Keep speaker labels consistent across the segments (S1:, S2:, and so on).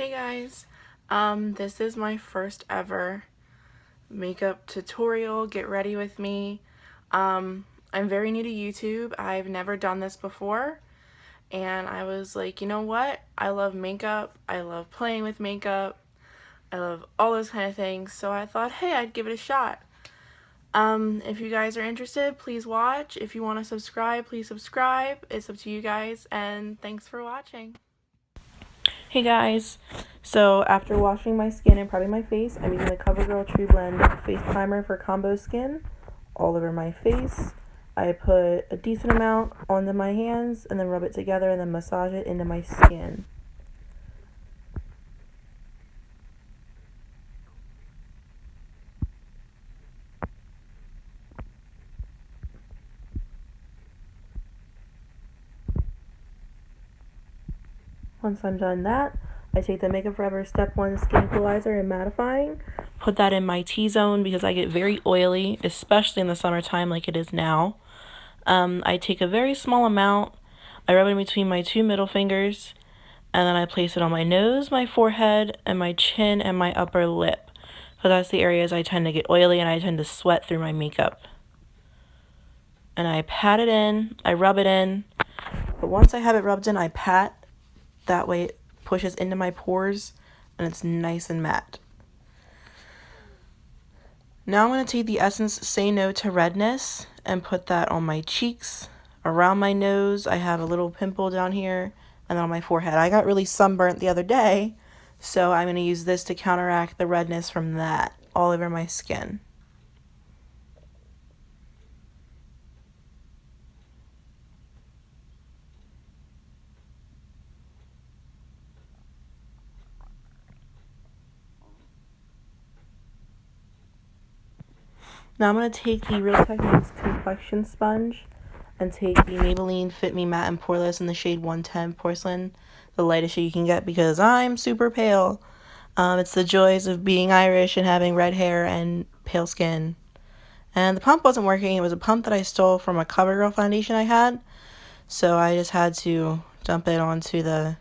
S1: Hey guys, this is my first ever makeup tutorial. Get ready with me. I'm very new to YouTube. I've never done this before, and I was like, you know what? I love makeup. I love playing with makeup. I love all those kind of things. So I thought, hey, I'd give it a shot. If you guys are interested, please watch. If you want to subscribe, please subscribe. It's up to you guys, and thanks for watching. Hey guys, so after washing my skin and prepping my face, I'm using the Covergirl Trublend face primer for combo skin all over my face. I put a decent amount onto my hands and then rub it together and then massage it into my skin. Once I'm done that, I take the Makeupforever Step 1 Skin Equalizer and Mattifying, put that in my T-zone because I get very oily, especially in the summertime like it is now. I take a very small amount, I rub it in between my two middle fingers, and then I place it on my nose, my forehead, and my chin and my upper lip. So that's the areas I tend to get oily and I tend to sweat through my makeup. And I pat it in, I rub it in, but once I have it rubbed in, I pat. That way it pushes into my pores and it's nice and matte. Now I'm going to take the Essence Say No To Redness and put that on my cheeks, around my nose. I have a little pimple down here, and then on my forehead. I got really sunburnt the other day, so I'm going to use this to counteract the redness from that all over my skin. Now I'm going to take the Real Techniques complexion sponge and take the Maybelline Fit Me Matte and Poreless in the shade 110 Porcelain, the lightest shade you can get because I'm super pale. It's the joys of being Irish and having red hair and pale skin. And the pump wasn't working. It was a pump that I stole from a Covergirl foundation I had. So I just had to dump it onto the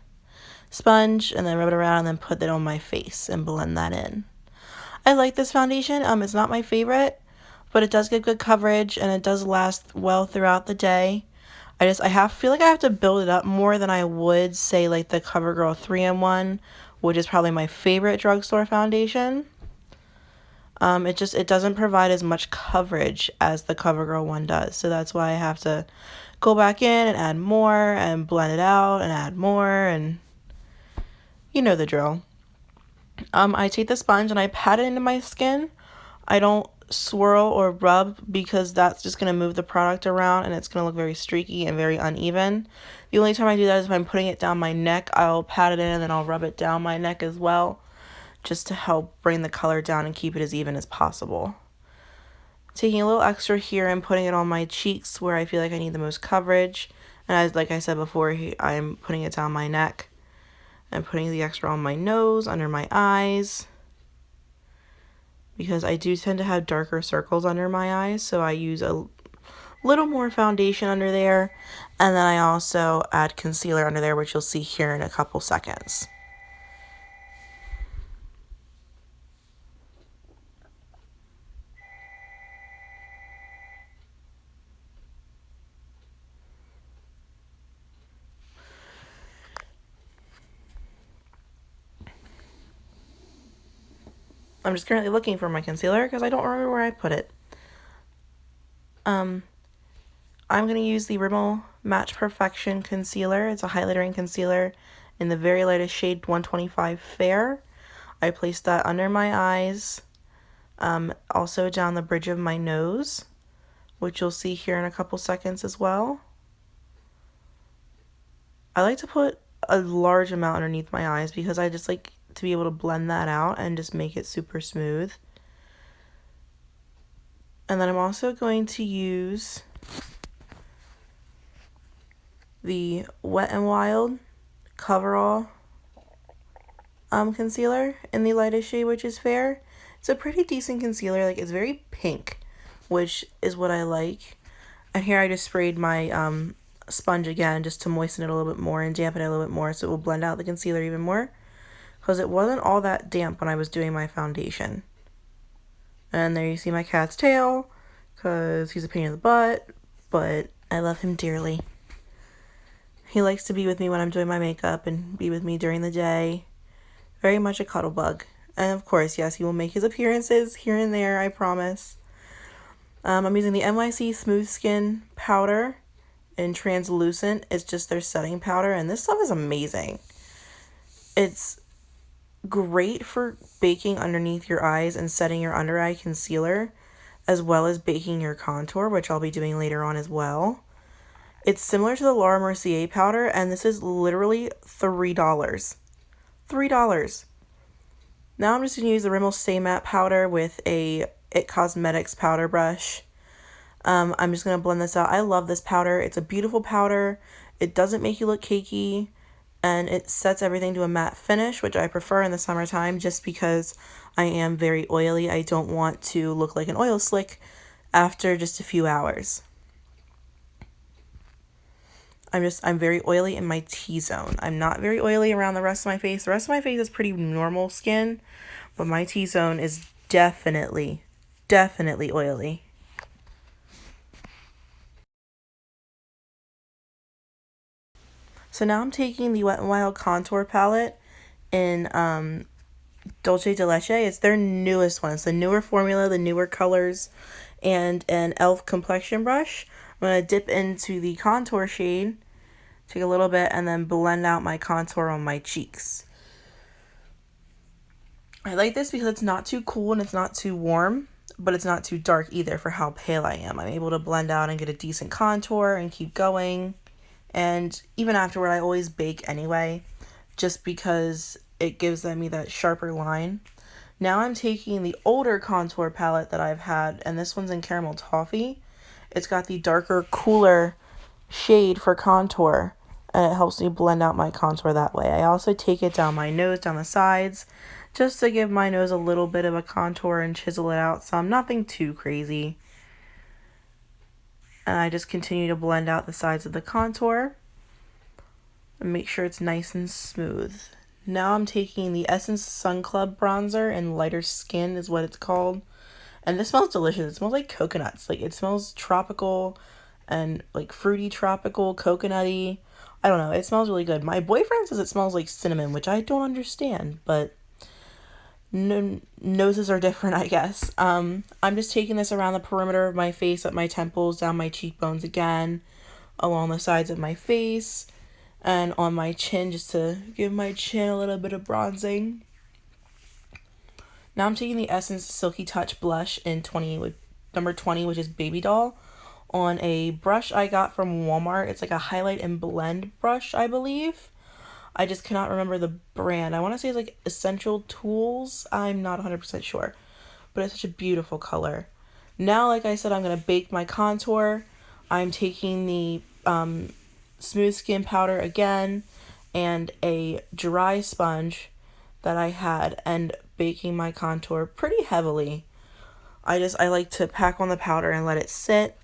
S1: sponge and then rub it around and then put it on my face and blend that in. I like this foundation. It's not my favorite, but it does give good coverage and it does last well throughout the day. I feel like I have to build it up more than I would say like the Covergirl 3-in-1, which is probably my favorite drugstore foundation. It doesn't provide as much coverage as the Covergirl one does. So that's why I have to go back in and add more and blend it out and add more, and you know the drill. I take the sponge and I pat it into my skin. I don't swirl or rub because that's just going to move the product around and it's going to look very streaky and very uneven. The only time I do that is if I'm putting it down my neck. I'll pat it in and then I'll rub it down my neck as well, just to help bring the color down and keep it as even as possible. Taking a little extra here and putting it on my cheeks where I feel like I need the most coverage. And like I said before, I'm putting it down my neck. I'm putting the extra on my nose, under my eyes, because I do tend to have darker circles under my eyes, so I use a little more foundation under there, and then I also add concealer under there, which you'll see here in a couple seconds. I'm just currently looking for my concealer because I don't remember where I put it. I'm going to use the Rimmel Match Perfection Concealer. It's a highlightering concealer in the very lightest shade 125 Fair. I place that under my eyes, also down the bridge of my nose, which you'll see here in a couple seconds as well. I like to put a large amount underneath my eyes because I just like to be able to blend that out and just make it super smooth. And then I'm also going to use the Wet n Wild Coverall concealer in the lightest shade, which is Fair. It's a pretty decent concealer. Like, it's very pink, which is what I like. And here I just sprayed my sponge again just to moisten it a little bit more and dampen it a little bit more so it will blend out the concealer even more. because it wasn't all that damp when I was doing my foundation. And there you see my cat's tail, because he's a pain in the butt, but I love him dearly. He likes to be with me when I'm doing my makeup and be with me during the day. Very much a cuddle bug. And of course, yes, he will make his appearances here and there, I promise. I'm using the NYC Smooth Skin Powder in Translucent. It's just their setting powder, and this stuff is amazing. It's great for baking underneath your eyes and setting your under eye concealer, as well as baking your contour, which I'll be doing later on as well. It's similar to the Laura Mercier powder, and this is literally $3. $3. Now I'm just going to use the Rimmel Stay Matte powder with a It Cosmetics powder brush. I'm just going to blend this out. I love this powder. It's a beautiful powder. It doesn't make you look cakey, and it sets everything to a matte finish, which I prefer in the summertime just because I am very oily. I don't want to look like an oil slick after just a few hours. I'm very oily in my T-zone. I'm not very oily around the rest of my face. The rest of my face is pretty normal skin, but my T-zone is definitely oily. So now I'm taking the Wet n Wild Contour Palette in Dulce de Leche. It's their newest one. It's the newer formula, the newer colors, and an e.l.f. complexion brush. I'm going to dip into the contour shade, take a little bit, and then blend out my contour on my cheeks. I like this because it's not too cool and it's not too warm, but it's not too dark either for how pale I am. I'm able to blend out and get a decent contour and keep going. And even afterward, I always bake anyway, just because it gives me that sharper line. Now I'm taking the older contour palette that I've had, and this one's in Caramel Toffee. It's got the darker, cooler shade for contour, and it helps me blend out my contour that way. I also take it down my nose, down the sides, just to give my nose a little bit of a contour and chisel it out some. Nothing too crazy. And I just continue to blend out the sides of the contour and make sure it's nice and smooth. Now I'm taking the Essence Sun Club bronzer in Lighter Skin is what it's called. And this smells delicious. It smells like coconuts. Like, it smells tropical and like fruity, tropical, coconutty. I don't know. It smells really good. My boyfriend says it smells like cinnamon, which I don't understand, but noses are different, I guess. I'm just taking this around the perimeter of my face, up my temples, down my cheekbones again, along the sides of my face, and on my chin, just to give my chin a little bit of bronzing. Now I'm taking the Essence Silky Touch blush in number 20, which is Babydoll, on a brush I got from Walmart. It's like a highlight and blend brush, I believe. I just cannot remember the brand. I want to say it's like Essential Tools. I'm not 100% sure, but it's such a beautiful color. Now, like I said, I'm going to bake my contour. I'm taking the Smooth Skin powder again and a dry sponge that I had and baking my contour pretty heavily. I like to pack on the powder and let it sit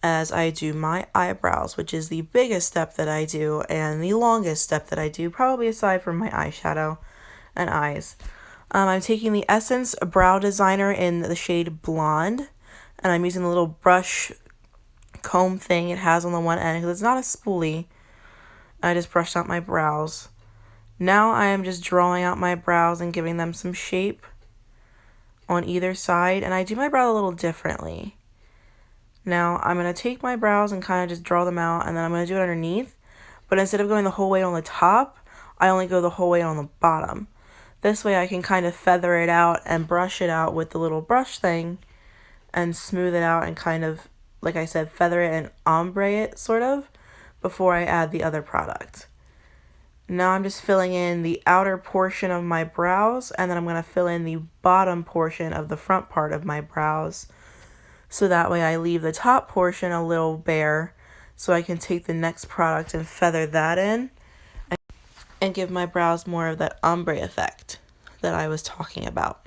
S1: as I do my eyebrows, which is the biggest step that I do and the longest step that I do, probably aside from my eyeshadow and eyes. I'm taking the Essence Brow Designer in the shade Blonde, and I'm using the little brush comb thing it has on the one end because it's not a spoolie. I just brushed out my brows. Now I am just drawing out my brows and giving them some shape on either side, and I do my brow a little differently. Now I'm going to take my brows and kind of just draw them out, and then I'm going to do it underneath, but instead of going the whole way on the top, I only go the whole way on the bottom. This way I can kind of feather it out and brush it out with the little brush thing and smooth it out and kind of, like I said, feather it and ombre it, sort of, before I add the other product. Now I'm just filling in the outer portion of my brows, and then I'm going to fill in the bottom portion of the front part of my brows. So that way I leave the top portion a little bare, so I can take the next product and feather that in and give my brows more of that ombre effect that I was talking about.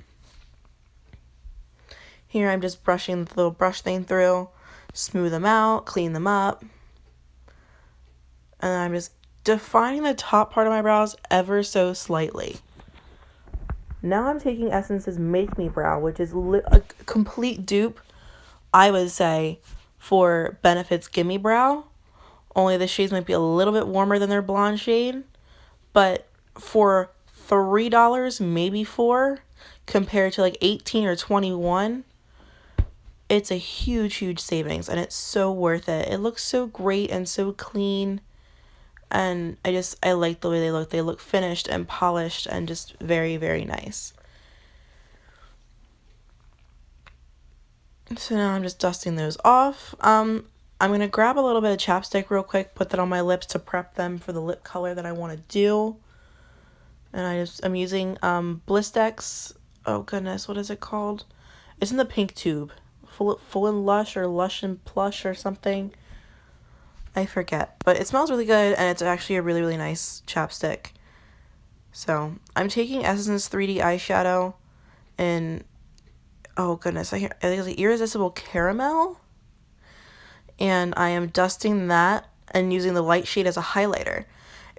S1: Here I'm just brushing the little brush thing through, smooth them out, clean them up. And I'm just defining the top part of my brows ever so slightly. Now I'm taking Essence's Make Me Brow, which is a complete dupe, I would say, for Benefit's Gimme Brow. Only the shades might be a little bit warmer than their blonde shade. But for $3, maybe $4, compared to like $18 or $21, it's a huge, huge savings. And it's so worth it. It looks so great and so clean. And I like the way they look. They look finished and polished and just very, very nice. So now I'm just dusting those off. I'm going to grab a little bit of chapstick real quick, put that on my lips to prep them for the lip color that I want to do. And I'm using Blistex. Oh goodness, what is it called? It's in the pink tube. Full and Lush or Lush and Plush or something. I forget, but it smells really good, and it's actually a really, really nice chapstick. So I'm taking Essence 3D eyeshadow in, oh goodness, I think it's like Irresistible Caramel, and I am dusting that and using the light shade as a highlighter.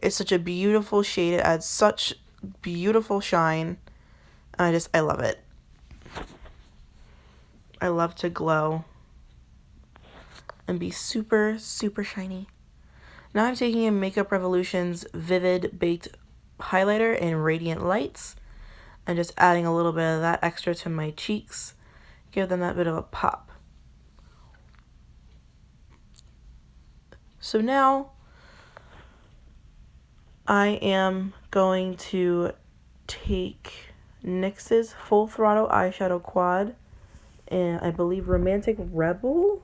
S1: It's such a beautiful shade. It adds such beautiful shine. I love it. I love to glow and be super, super shiny. Now I'm taking in Makeup Revolution's Vivid Baked Highlighter in Radiant Lights and just adding a little bit of that extra to my cheeks. Give them that bit of a pop. So now I am going to take NYX's Full Throttle Eyeshadow Quad and I believe Romantic Rebel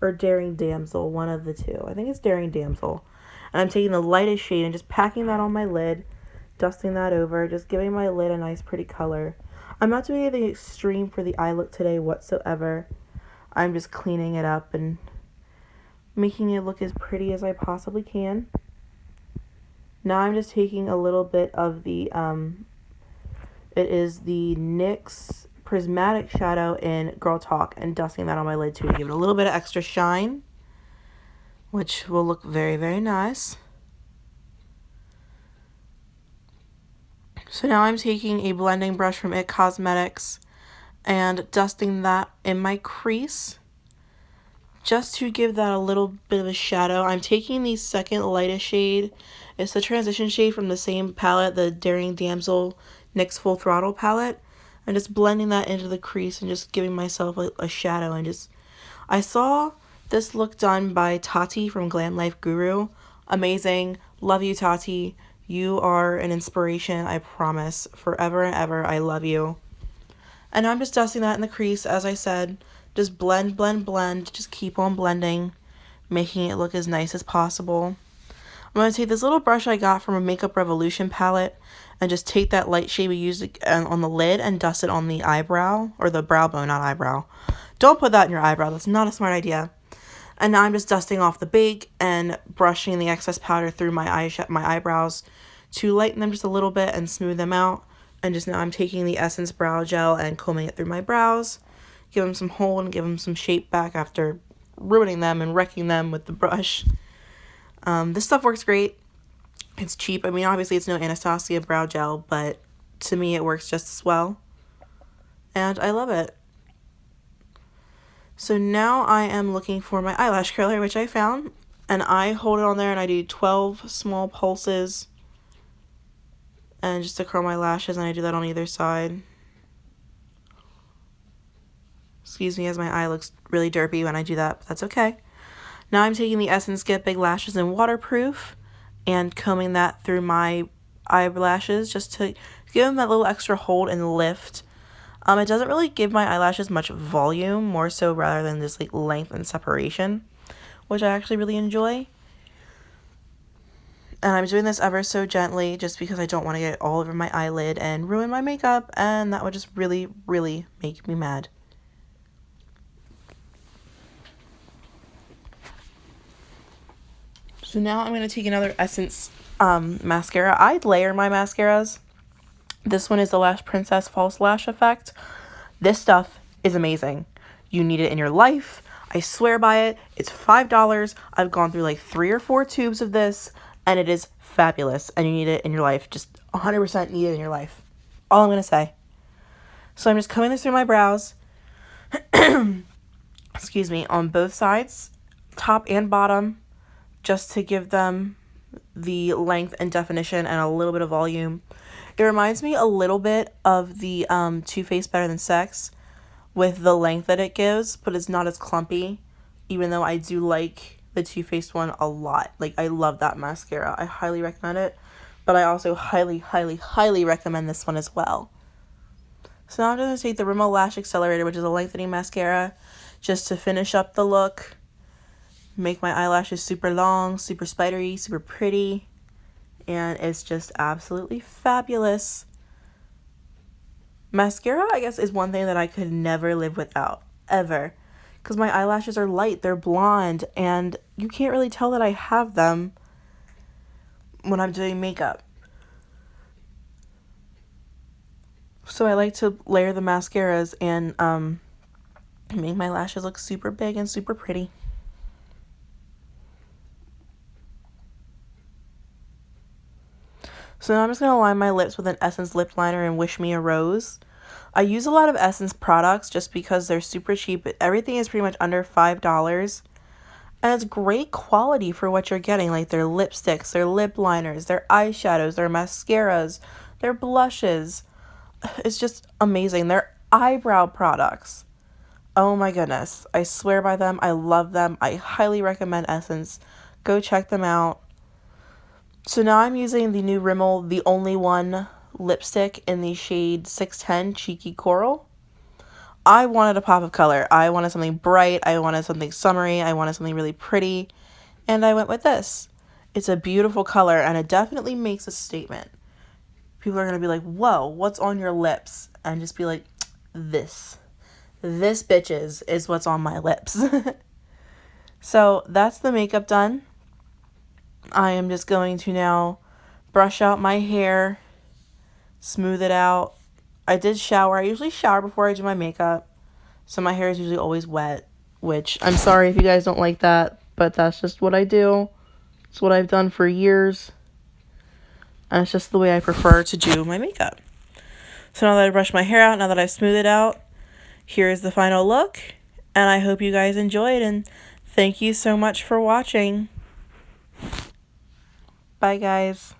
S1: or Daring Damsel, one of the two. I think it's Daring Damsel. And I'm taking the lightest shade and just packing that on my lid, dusting that over, just giving my lid a nice pretty color. I'm not doing anything extreme for the eye look today whatsoever. I'm just cleaning it up and making it look as pretty as I possibly can. Now I'm just taking a little bit of the, it is the NYX Prismatic Shadow in Girl Talk and dusting that on my lid too to give it a little bit of extra shine, which will look very, very nice. So now I'm taking a blending brush from IT Cosmetics and dusting that in my crease just to give that a little bit of a shadow. I'm taking the second lightest shade. It's the transition shade from the same palette, the Daring Damsel NYX Full Throttle palette. I'm just blending that into the crease and just giving myself a shadow. And I saw this look done by Tati from Glam Life Guru. Amazing. Love you, Tati. You are an inspiration, I promise. Forever and ever, I love you. And I'm just dusting that in the crease, as I said. Just blend, blend, blend. Just keep on blending, making it look as nice as possible. I'm going to take this little brush I got from a Makeup Revolution palette and just take that light shade we used on the lid and dust it on the eyebrow, or the brow bone, not eyebrow. Don't put that in your eyebrow. That's not a smart idea. And now I'm just dusting off the bake and brushing the excess powder through my eyebrows to lighten them just a little bit and smooth them out. And just now I'm taking the Essence Brow Gel and combing it through my brows. Give them some hold and give them some shape back after ruining them and wrecking them with the brush. This stuff works great. It's cheap. I mean, obviously it's no Anastasia brow gel, but to me it works just as well. And I love it. So now I am looking for my eyelash curler, which I found. And I hold it on there and I do 12 small pulses. And just to curl my lashes, and I do that on either side. Excuse me as my eye looks really derpy when I do that, but that's okay. Now I'm taking the Essence Get Big Lashes in Waterproof and combing that through my eyelashes just to give them that little extra hold and lift. It doesn't really give my eyelashes much volume, more so rather than just like length and separation, which I actually really enjoy. And I'm doing this ever so gently just because I don't want to get it all over my eyelid and ruin my makeup, and that would just really, really make me mad. So now I'm going to take another Essence mascara. I layer my mascaras. This one is the Lash Princess False Lash Effect. This stuff is amazing. You need it in your life. I swear by it. It's $5. I've gone through like 3 or 4 tubes of this, and it is fabulous. And you need it in your life. Just 100% need it in your life. all I'm going to say. So I'm just combing this through my brows. Excuse me, on both sides, top and bottom, just to give them the length and definition and a little bit of volume. It reminds me a little bit of the Too Faced Better Than Sex with the length that it gives, but it's not as clumpy, even though I do like the Too Faced one a lot. Like, I love that mascara. I highly recommend it, but I also highly, highly, highly recommend this one as well. So now I'm going to take the Rimmel Lash Accelerator, which is a lengthening mascara, just to finish up the look. Make my eyelashes super long, super spidery, super pretty. And it's just absolutely fabulous. Mascara, I guess, is one thing that I could never live without. Ever. Because my eyelashes are light, they're blonde, and you can't really tell that I have them when I'm doing makeup. So I like to layer the mascaras and make my lashes look super big and super pretty. So now I'm just going to line my lips with an Essence lip liner and Wish Me a Rose. I use a lot of Essence products just because they're super cheap. Everything is pretty much under $5. And it's great quality for what you're getting. Like their lipsticks, their lip liners, their eyeshadows, their mascaras, their blushes. It's just amazing. Their eyebrow products. Oh my goodness. I swear by them. I love them. I highly recommend Essence. Go check them out. So now I'm using the new Rimmel The Only One lipstick in the shade 610 Cheeky Coral. I wanted a pop of color. I wanted something bright. I wanted something summery. I wanted something really pretty. And I went with this. It's a beautiful color and it definitely makes a statement. People are going to be like, whoa, what's on your lips? And just be like, this. This, bitches, is what's on my lips. So that's the makeup done. I am just going to now brush out my hair, smooth it out. I did shower. I usually shower before I do my makeup, so my hair is usually always wet, which I'm sorry if you guys don't like that, but that's just what I do. It's what I've done for years, and it's just the way I prefer to do my makeup. So now that I brushed my hair out, now that I've smoothed it out, here's the final look, and I hope you guys enjoyed, and thank you so much for watching. Bye, guys.